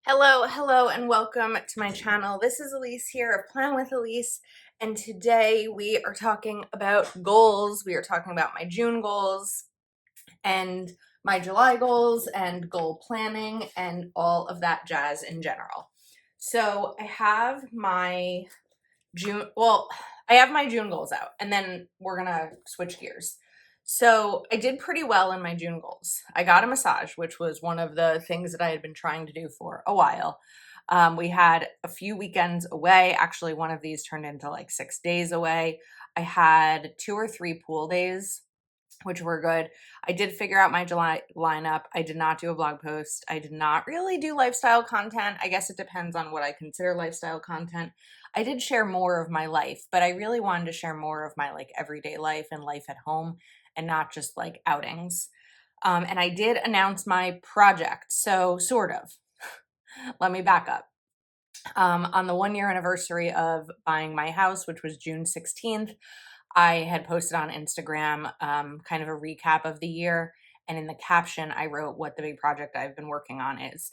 Hello, and welcome to my channel. This is Elise here of Plan with Elise, and today we are talking about goals. We are talking about my June goals and my July goals and goal planning and all of that jazz in general. So I have my I have my June goals out, and then we're gonna switch gears. So I did pretty well in my June goals. I got a massage, which was one of the things that I had been trying to do for a while. We had a few weekends away. Actually, one of these turned into like 6 days away. I had 2 or 3 pool days, which were good. I did figure out my July lineup. I did not do a blog post. I did not really do lifestyle content. I guess it depends on what I consider lifestyle content. I did share more of my life, but I really wanted to share more of my like everyday life and life at home and not just like outings. And I did announce my project. So sort of. Let me back up. On the 1 year anniversary of buying my house, which was June 16th, I had posted on Instagram kind of a recap of the year. And in the caption, I wrote what the big project I've been working on is.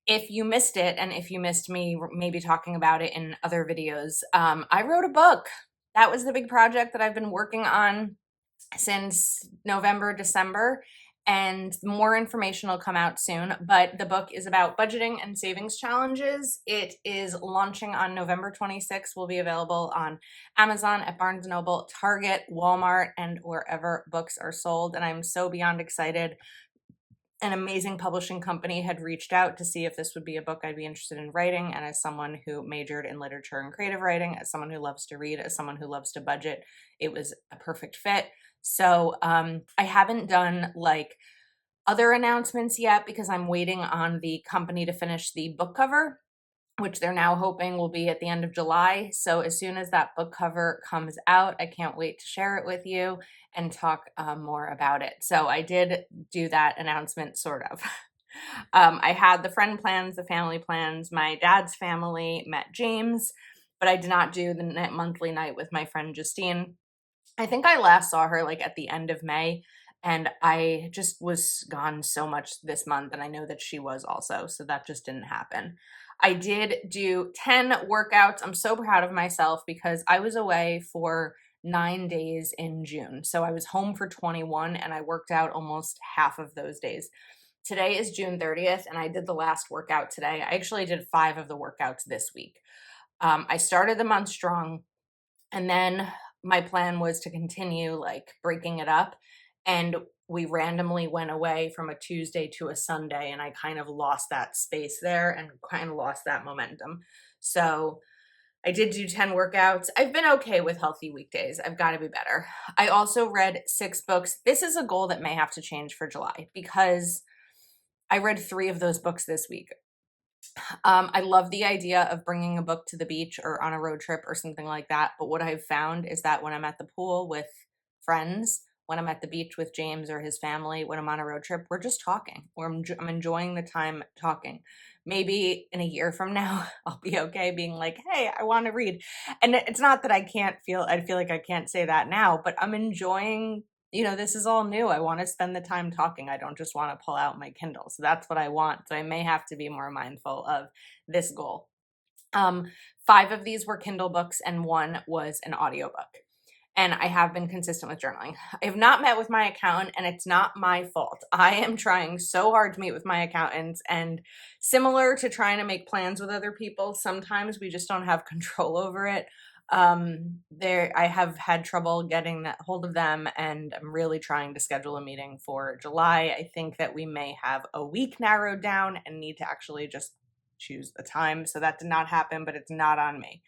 If you missed it, and if you missed me maybe talking about it in other videos, I wrote a book. That was the big project that I've been working on since November, December, and more information will come out soon. But the book is about budgeting and savings challenges. It is launching on November 26th, will be available on Amazon, at Barnes & Noble, Target, Walmart, and wherever books are sold. And I'm so beyond excited. An amazing publishing company had reached out to see if this would be a book I'd be interested in writing. And as someone who majored in literature and creative writing, as someone who loves to read, as someone who loves to budget, it was a perfect fit. So I haven't done like other announcements yet because I'm waiting on the company to finish the book cover, which they're now hoping will be at the end of July. So as soon as that book cover comes out, I can't wait to share it with you and talk more about it. So I did do that announcement, sort of. I had the friend plans, the family plans. My dad's family met James, but I did not do the monthly night with my friend Justine. I think I last saw her like at the end of May, and I just was gone so much this month, and I know that she was also, so that just didn't happen. I did do 10 workouts. I'm so proud of myself because I was away for 9 days in June. So I was home for 21 and I worked out almost half of those days. Today is June 30th, and I did the last workout today. I actually did 5 of the workouts this week. I started the month strong, and then my plan was to continue like breaking it up. And we randomly went away from a Tuesday to a Sunday, and I kind of lost that space there and kind of lost that momentum. So I did do 10 workouts. I've been okay with healthy weekdays. I've got to be better. I also read 6 books. This is a goal that may have to change for July because I read 3 of those books this week. I love the idea of bringing a book to the beach or on a road trip or something like that. But what I've found is that when I'm at the pool with friends, when I'm at the beach with James or his family, when I'm on a road trip, we're just talking. I'm enjoying the time talking. Maybe in a year from now, I'll be okay being like, hey, I want to read. And it's not that I feel like I can't say that now, but I'm enjoying, this is all new. I want to spend the time talking. I don't just want to pull out my Kindle. So that's what I want. So I may have to be more mindful of this goal. 5 of these were Kindle books and 1 was an audiobook. And I have been consistent with journaling. I have not met with my accountant, and it's not my fault. I am trying so hard to meet with my accountants, and similar to trying to make plans with other people, sometimes we just don't have control over it. I have had trouble getting that hold of them, and I'm really trying to schedule a meeting for July. I think that we may have a week narrowed down and need to actually just choose the time. So that did not happen, but it's not on me.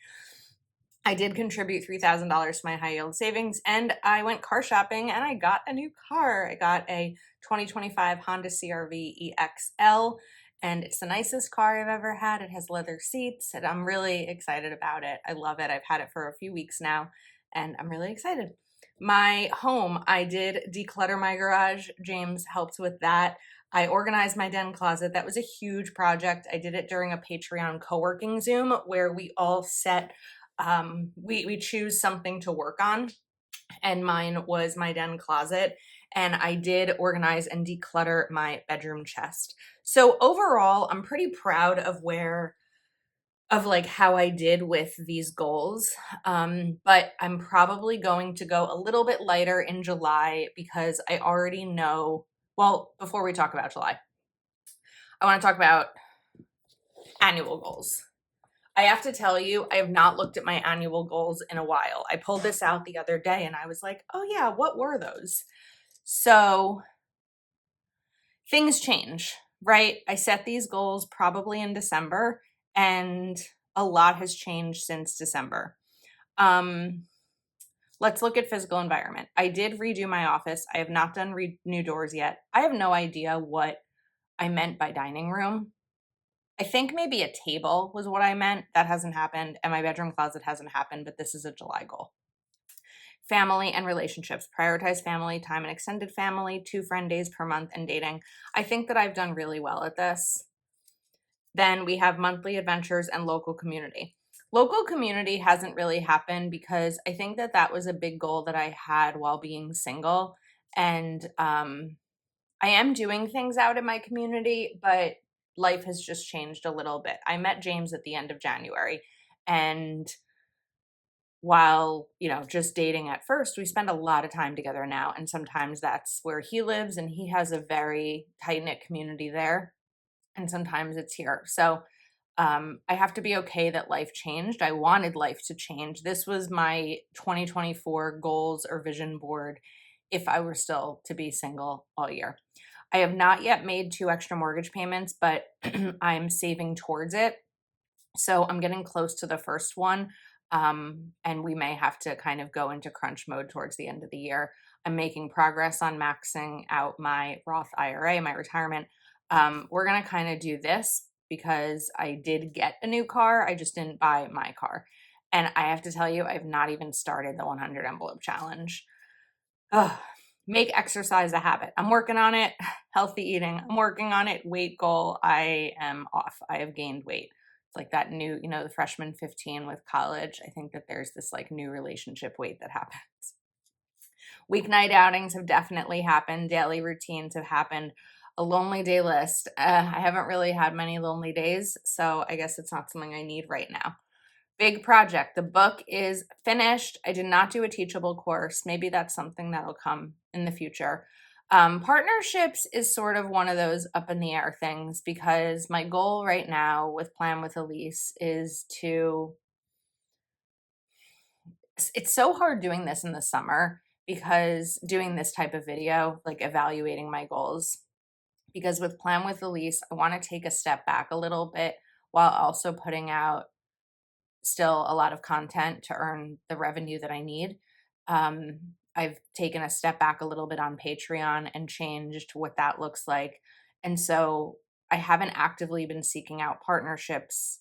I did contribute $3,000 to my high yield savings, and I went car shopping and I got a new car. I got a 2025 Honda CR-V EXL, and it's the nicest car I've ever had. It has leather seats, and I'm really excited about it. I love it. I've had it for a few weeks now, and I'm really excited. My home, I did declutter my garage. James helped with that. I organized my den closet. That was a huge project. I did it during a Patreon co-working Zoom where we all set we choose something to work on, and mine was my den closet. and I did organize and declutter my bedroom chest. So overall, I'm pretty proud of like how I did with these goals. But I'm probably going to go a little bit lighter in July because I already know, well, before we talk about July, I want to talk about annual goals. I have to tell you, I have not looked at my annual goals in a while. I pulled this out the other day and I was like, oh yeah, what were those? So things change, right? I set these goals probably in December and a lot has changed since December. Let's look at physical environment. I did redo my office. I have not done new doors yet. I have no idea what I meant by dining room. I think maybe a table was what I meant. That hasn't happened. And my bedroom closet hasn't happened, but this is a July goal. Family and relationships. Prioritize family time and extended family, 2 friend days per month, and dating. I think that I've done really well at this. Then we have monthly adventures and local community. Local community hasn't really happened because I think that that was a big goal that I had while being single. And I am doing things out in my community, but life has just changed a little bit. I met James at the end of January, and while, just dating at first, we spend a lot of time together now. And sometimes that's where he lives, and he has a very tight knit community there. And sometimes it's here. So I have to be okay that life changed. I wanted life to change. This was my 2024 goals or vision board if I were still to be single all year. I have not yet made 2 extra mortgage payments, but I'm saving towards it. So I'm getting close to the first one. And we may have to kind of go into crunch mode towards the end of the year. I'm making progress on maxing out my Roth IRA, my retirement. We're going to kind of do this because I did get a new car. I just didn't buy my car. And I have to tell you, I've not even started the 100 envelope challenge. Ugh. Make exercise a habit. I'm working on it. Healthy eating. I'm working on it. Weight goal. I am off. I have gained weight. It's like that new, the freshman 15 with college. I think that there's this like new relationship weight that happens. Weeknight outings have definitely happened. Daily routines have happened. A lonely day list. I haven't really had many lonely days, so I guess it's not something I need right now. Big project. The book is finished. I did not do a teachable course. Maybe that's something that'll come in the future. Partnerships is sort of one of those up in the air things because my goal right now with Plan with Elise is it's so hard doing this in the summer because doing this type of video, like evaluating my goals, because with Plan with Elise, I want to take a step back a little bit while also putting out still a lot of content to earn the revenue that I need. I've taken a step back a little bit on Patreon and changed what that looks like. And so I haven't actively been seeking out partnerships.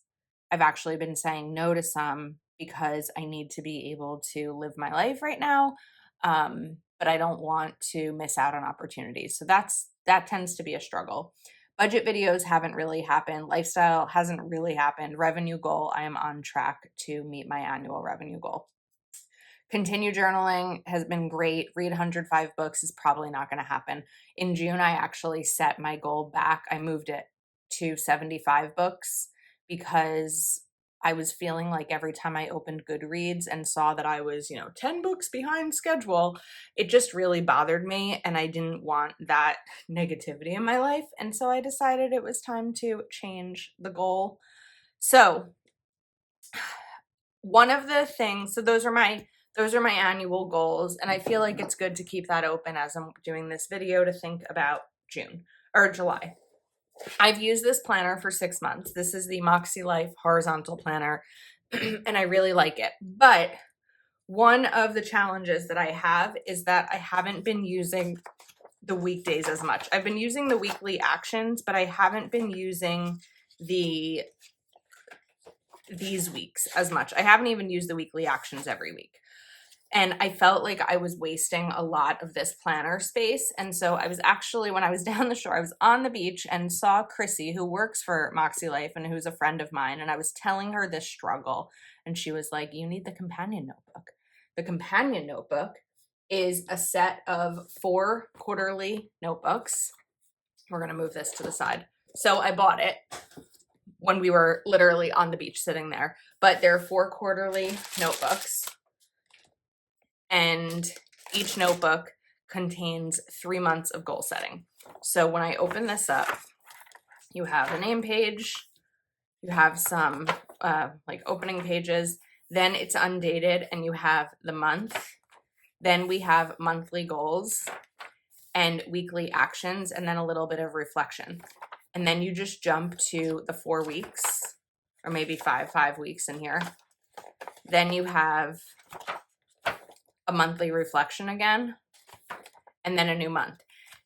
I've actually been saying no to some because I need to be able to live my life right now. But I don't want to miss out on opportunities. So that tends to be a struggle. Budget videos haven't really happened. Lifestyle hasn't really happened. Revenue goal, I am on track to meet my annual revenue goal. Continue journaling has been great. Read 105 books is probably not going to happen. In June, I actually set my goal back. I moved it to 75 books because I was feeling like every time I opened Goodreads and saw that I was, 10 books behind schedule, it just really bothered me and I didn't want that negativity in my life. And so I decided it was time to change the goal. So one of the things, so those are my annual goals. And I feel like it's good to keep that open as I'm doing this video to think about June or July. I've used this planner for 6 months. This is the Moxie Life horizontal planner, and I really like it. But one of the challenges that I have is that I haven't been using the weekdays as much. I've been using the weekly actions, but I haven't been using these weeks as much. I haven't even used the weekly actions every week. And I felt like I was wasting a lot of this planner space. And so I was actually, when I was down the shore, I was on the beach and saw Chrissy, who works for Moxie Life and who's a friend of mine. And I was telling her this struggle. And she was like, you need the companion notebook. The companion notebook is a set of 4 quarterly notebooks. We're going to move this to the side. So I bought it when we were literally on the beach sitting there, but there are 4 quarterly notebooks, and each notebook contains 3 months of goal setting. So when I open this up, you have a name page, you have some like opening pages, then it's undated and you have the month. Then we have monthly goals and weekly actions, and then a little bit of reflection. And then you just jump to the 4 weeks, or maybe 5 weeks in here. Then you have a monthly reflection again, and then a new month.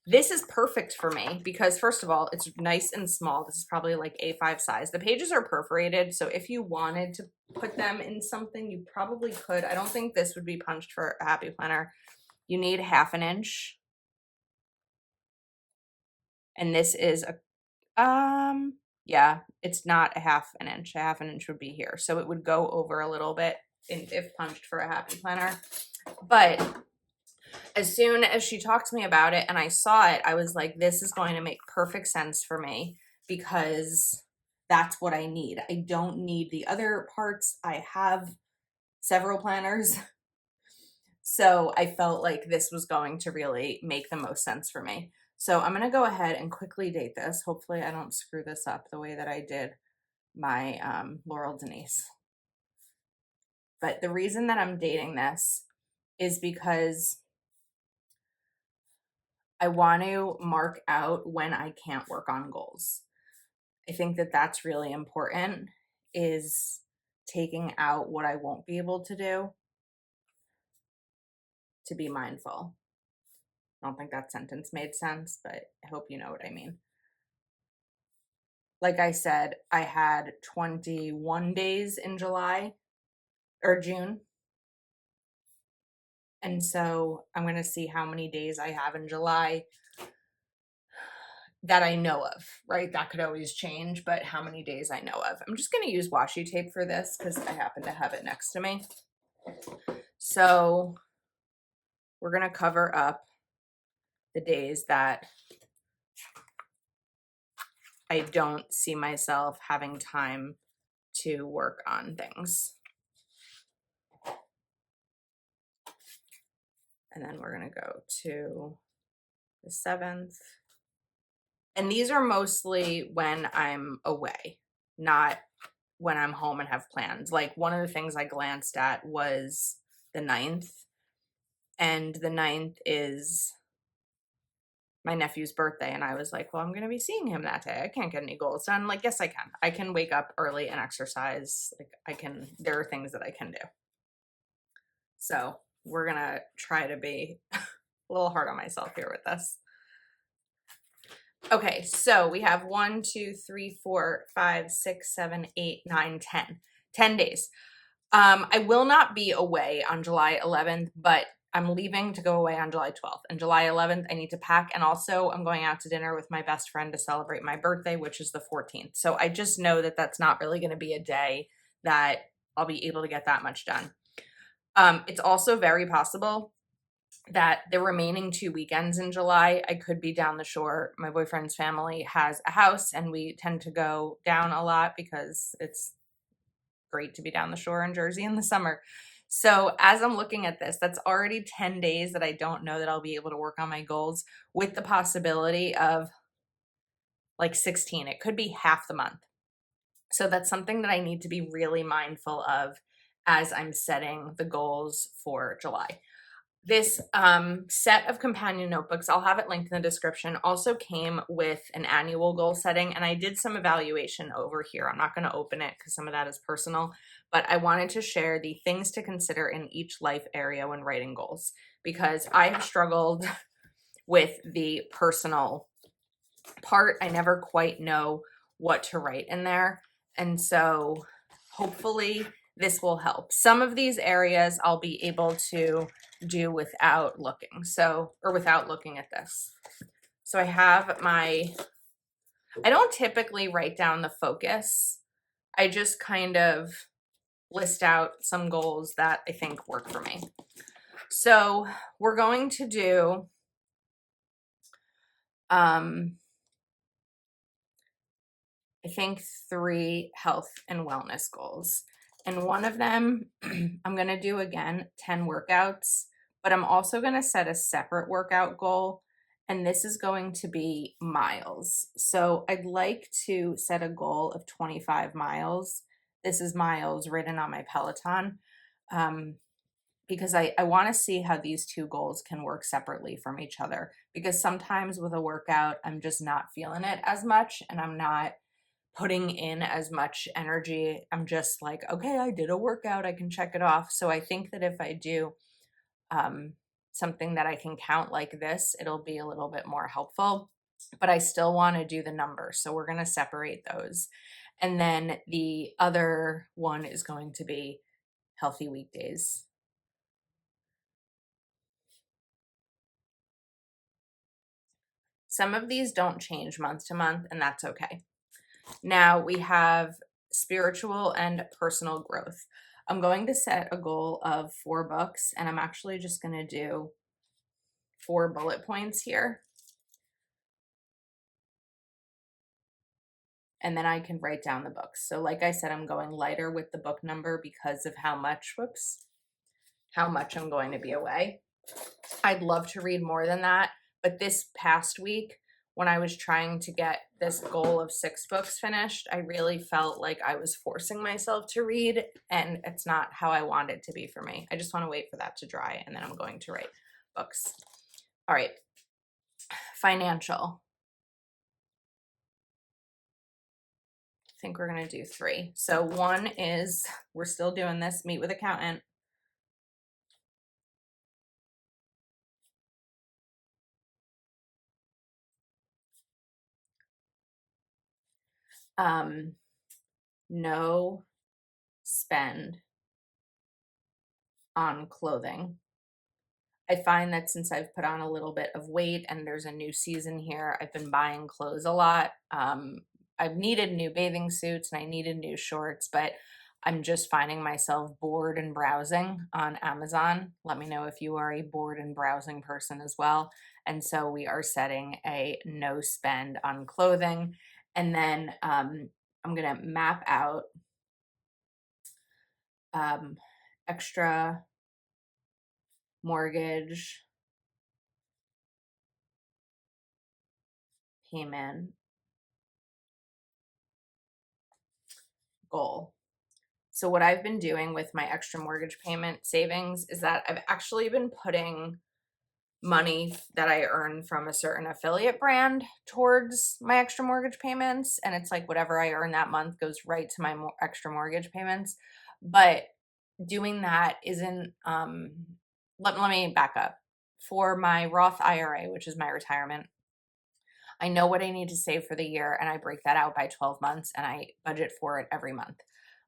This is perfect for me because, first of all, it's nice and small. This is probably like A5 size. The pages are perforated, so if you wanted to put them in something, you probably could. I don't think this would be punched for a Happy Planner. You need 1/2 inch. And this is a, yeah, it's not a 1/2 inch. A 1/2 inch would be here. So it would go over a little bit if punched for a Happy Planner. But as soon as she talked to me about it and I saw it, I was like, this is going to make perfect sense for me because that's what I need. I don't need the other parts. I have several planners. So I felt like this was going to really make the most sense for me. So I'm going to go ahead and quickly date this. Hopefully I don't screw this up the way that I did my Laurel Denise. But the reason that I'm dating this is because I want to mark out when I can't work on goals. I think that that's really important, is taking out what I won't be able to do to be mindful. I don't think that sentence made sense, but I hope you know what I mean. Like I said, I had 21 days in July or June. And so I'm going to see how many days I have in July that I know of, right? That could always change, but how many days I know of. I'm just going to use washi tape for this because I happen to have it next to me. So we're going to cover up the days that I don't see myself having time to work on things. And then we're going to go to the 7th. And these are mostly when I'm away, not when I'm home and have plans. Like one of the things I glanced at was the 9th. And the 9th is my nephew's birthday. And I was like, well, I'm going to be seeing him that day. I can't get any goals done. Like, yes, I can. I can wake up early and exercise. Like there are things that I can do. So we're going to try to be a little hard on myself here with this. Okay, so we have 1, 2, 3, 4, 5, 6, 7, 8, 9, 10. 10 days. I will not be away on July 11th, but I'm leaving to go away on July 12th. And July 11th, I need to pack. And also, I'm going out to dinner with my best friend to celebrate my birthday, which is the 14th. So I just know that that's not really going to be a day that I'll be able to get that much done. It's also very possible that the remaining 2 weekends in July, I could be down the shore. My boyfriend's family has a house and we tend to go down a lot because it's great to be down the shore in Jersey in the summer. So as I'm looking at this, that's already 10 days that I don't know that I'll be able to work on my goals, with the possibility of like 16. It could be half the month. So that's something that I need to be really mindful of as I'm setting the goals for July. This set of companion notebooks, I'll have it linked in the description, also came with an annual goal setting, and I did some evaluation over here. I'm not going to open it because some of that is personal, but I wanted to share the things to consider in each life area when writing goals, because I have struggled with the personal part. I never quite know what to write in there, and so hopefully this will help. Some of these areas I'll be able to do without looking. Or without looking at this. So I have I don't typically write down the focus. I just kind of list out some goals that I think work for me. So we're going to do I think 3 health and wellness goals. And one of them, I'm going to do again 10 workouts, but I'm also going to set a separate workout goal. And this is going to be miles. So I'd like to set a goal of 25 miles. This is miles written on my Peloton. Because I want to see how these two goals can work separately from each other. Because sometimes with a workout, I'm just not feeling it as much and I'm not putting in as much energy. I'm just like, okay, I did a workout, I can check it off. So I think that if I do something that I can count like this, it'll be a little bit more helpful. But I still want to do the numbers. So we're going to separate those. And then the other one is going to be healthy weekdays. Some of these don't change month to month, and that's okay. Now we have spiritual and personal growth. I'm going to set a goal of 4 books, and I'm actually just going to do 4 bullet points here. And then I can write down the books. So like I said, I'm going lighter with the book number because of how much I'm going to be away. I'd love to read more than that, but this past week, when I was trying to get this goal of 6 books finished, I really felt like I was forcing myself to read, and it's not how I want it to be for me. I just want to wait for that to dry, and then I'm going to write books. All right. Financial. I think we're going to do 3. So 1 is, we're still doing this, meet with accountant. No spend on clothing. I find that since I've put on a little bit of weight and there's a new season here, I've been buying clothes a lot. I've needed new bathing suits and I needed new shorts, but I'm just finding myself bored and browsing on Amazon. Let me know if you are a bored and browsing person as well. And so we are setting a no spend on clothing. And then I'm going to map out extra mortgage payment goal. So what I've been doing with my extra mortgage payment savings is that I've actually been putting money that I earn from a certain affiliate brand towards my extra mortgage payments. And it's like whatever I earn that month goes right to my extra mortgage payments. But doing that isn't, let me back up. For my Roth IRA, which is my retirement, I know what I need to save for the year and I break that out by 12 months and I budget for it every month.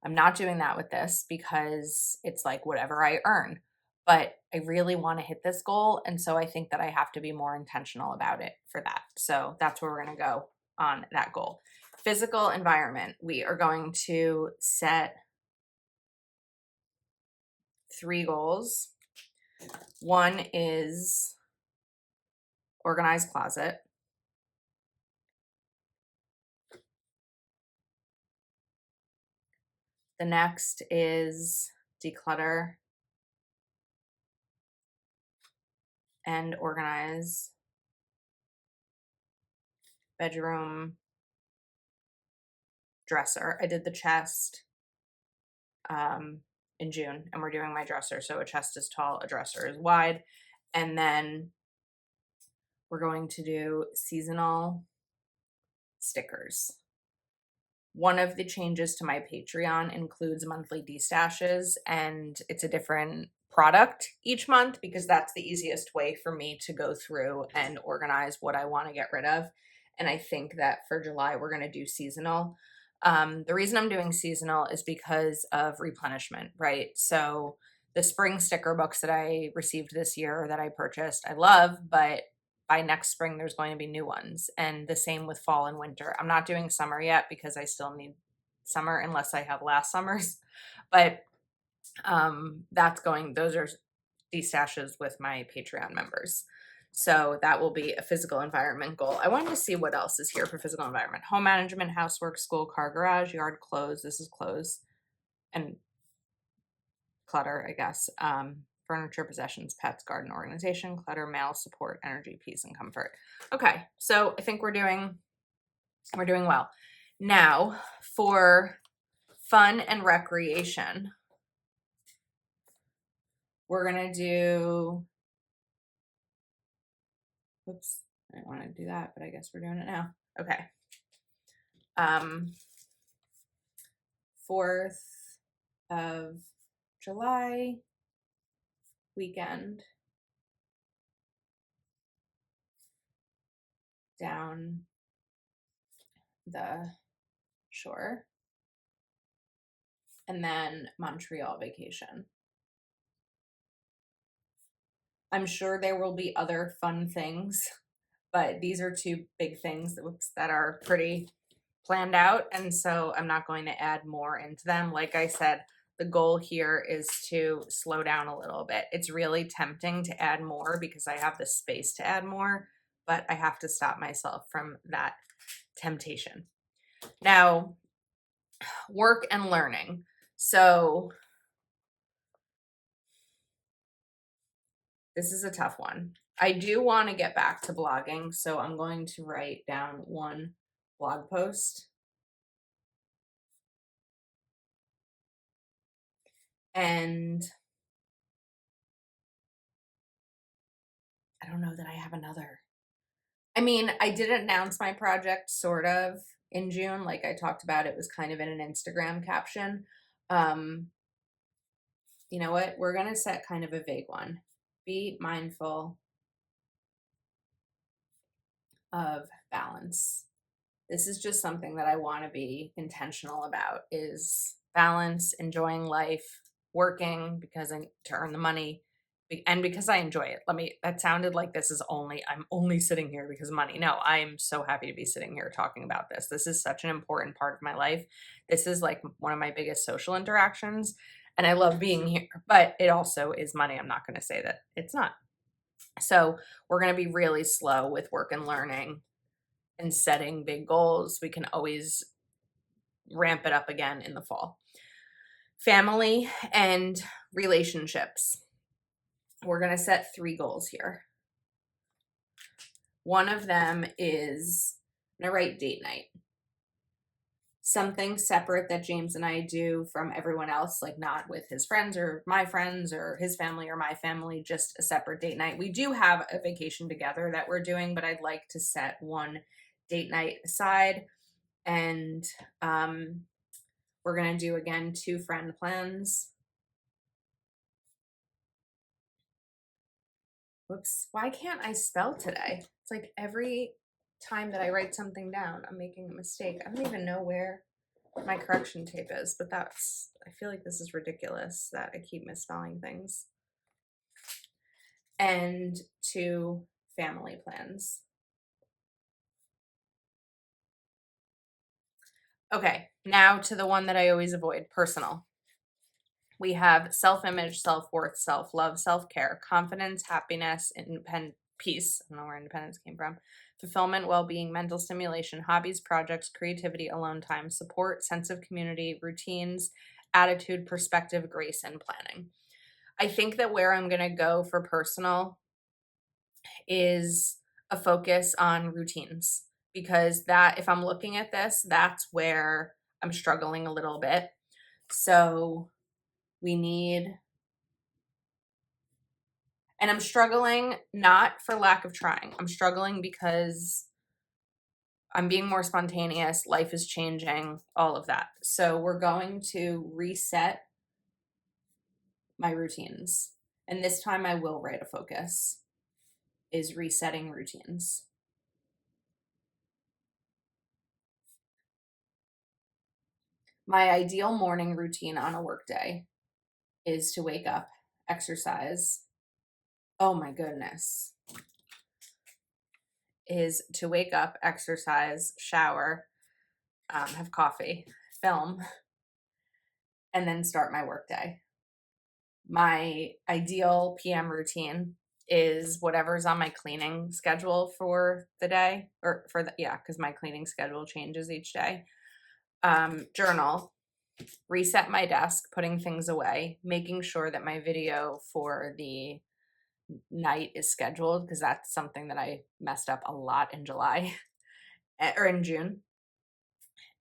I'm not doing that with this because it's like whatever I earn, but I really want to hit this goal. And so I think that I have to be more intentional about it for that. So that's where we're going to go on that goal. Physical environment. We are going to set 3 goals. 1 is organized closet. The next is declutter and organize bedroom dresser. I did the chest in June and we're doing my dresser. So a chest is tall, a dresser is wide. And then we're going to do seasonal stickers. One of the changes to my Patreon includes monthly destashes, and it's a different product each month because that's the easiest way for me to go through and organize what I want to get rid of. And I think that for July, we're going to do seasonal. The reason I'm doing seasonal is because of replenishment, right? So the spring sticker books that I received this year that I purchased, I love, but by next spring, there's going to be new ones. And the same with fall and winter. I'm not doing summer yet because I still need summer unless I have last summer's. But those are destashes with my Patreon members. So that will be a physical environment goal. I wanted to see what else is here for physical environment. Home management, housework, school, car, garage, yard, clothes. This is clothes and clutter, I guess. Furniture, possessions, pets, garden, organization, clutter, mail, support, energy, peace, and comfort. Okay, so I think we're doing well. Now for fun and recreation, we're gonna do, whoops, I didn't want to do that, but I guess we're doing it now. Okay. 4th of July weekend down the shore, and then Montreal vacation. I'm sure there will be other fun things, but these are two big things that are pretty planned out, and so I'm not going to add more into them. Like I said, the goal here is to slow down a little bit. It's really tempting to add more because I have the space to add more, but I have to stop myself from that temptation. Now, work and learning. So this is a tough one. I do want to get back to blogging, so I'm going to write down one blog post. And I don't know that I have another. I mean, I did announce my project sort of in June, like I talked about. It was kind of in an Instagram caption. You know what? We're going to set kind of a vague one. Be mindful of balance. This is just something that I want to be intentional about, is balance, enjoying life, working because to earn the money, and because I enjoy it. That sounded like I'm only sitting here because of money. No, I'm so happy to be sitting here talking about this. This is such an important part of my life. This is like one of my biggest social interactions, and I love being here, but it also is money. I'm not going to say that it's not. So we're going to be really slow with work and learning and setting big goals. We can always ramp it up again in the fall. Family and relationships. We're going to set 3 goals here. One of them is, I'm going to write date night. Something separate that James and I do from everyone else, like not with his friends or my friends or his family or my family, just a separate date night. We do have a vacation together that we're doing, but I'd like to set one date night aside. And we're going to do, again, 2 friend plans. Whoops. Why can't I spell today? It's like every time that I write something down, I'm making a mistake. I don't even know where my correction tape is, but I feel like this is ridiculous that I keep misspelling things. And 2 family plans. Okay, now to the one that I always avoid, personal. We have self-image, self-worth, self-love, self-care, confidence, happiness, peace. I don't know where independence came from. Fulfillment, well-being, mental stimulation, hobbies, projects, creativity, alone time, support, sense of community, routines, attitude, perspective, grace, and planning. I think that where I'm going to go for personal is a focus on routines, because that, if I'm looking at this, that's where I'm struggling a little bit. So we need, and I'm struggling not for lack of trying. I'm struggling because I'm being more spontaneous. Life is changing, all of that. So we're going to reset my routines. And this time I will write a focus, is resetting routines. My ideal morning routine on a workday is to wake up, exercise. Oh my goodness. Is to wake up, exercise, shower, have coffee, film, and then start my workday. My ideal PM routine is whatever's on my cleaning schedule for the day, or for the, yeah, because my cleaning schedule changes each day. Journal, reset my desk, putting things away, making sure that my video for the night is scheduled, because that's something that I messed up a lot in July or in June,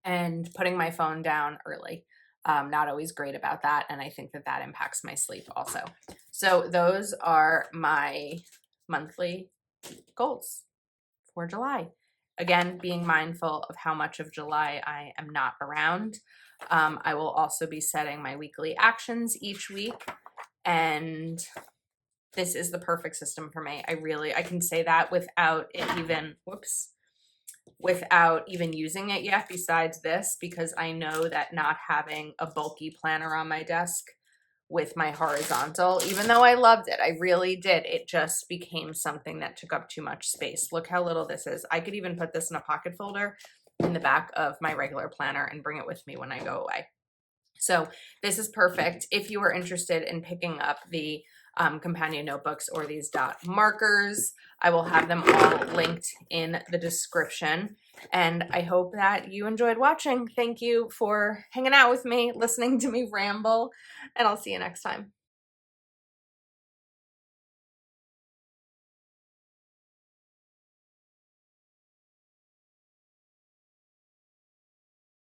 and putting my phone down early. Not always great about that, and I think that that impacts my sleep also. So those are my monthly goals for July. Again, being mindful of how much of July I am not around. I will also be setting my weekly actions each week, and this is the perfect system for me. I can say that without it even, without even using it yet, besides this, because I know that not having a bulky planner on my desk with my horizontal, even though I loved it, I really did, it just became something that took up too much space. Look how little this is. I could even put this in a pocket folder in the back of my regular planner and bring it with me when I go away. So this is perfect if you are interested in picking up the companion notebooks or these dot markers. I will have them all linked in the description. And I hope that you enjoyed watching. Thank you for hanging out with me, listening to me ramble, and I'll see you next time.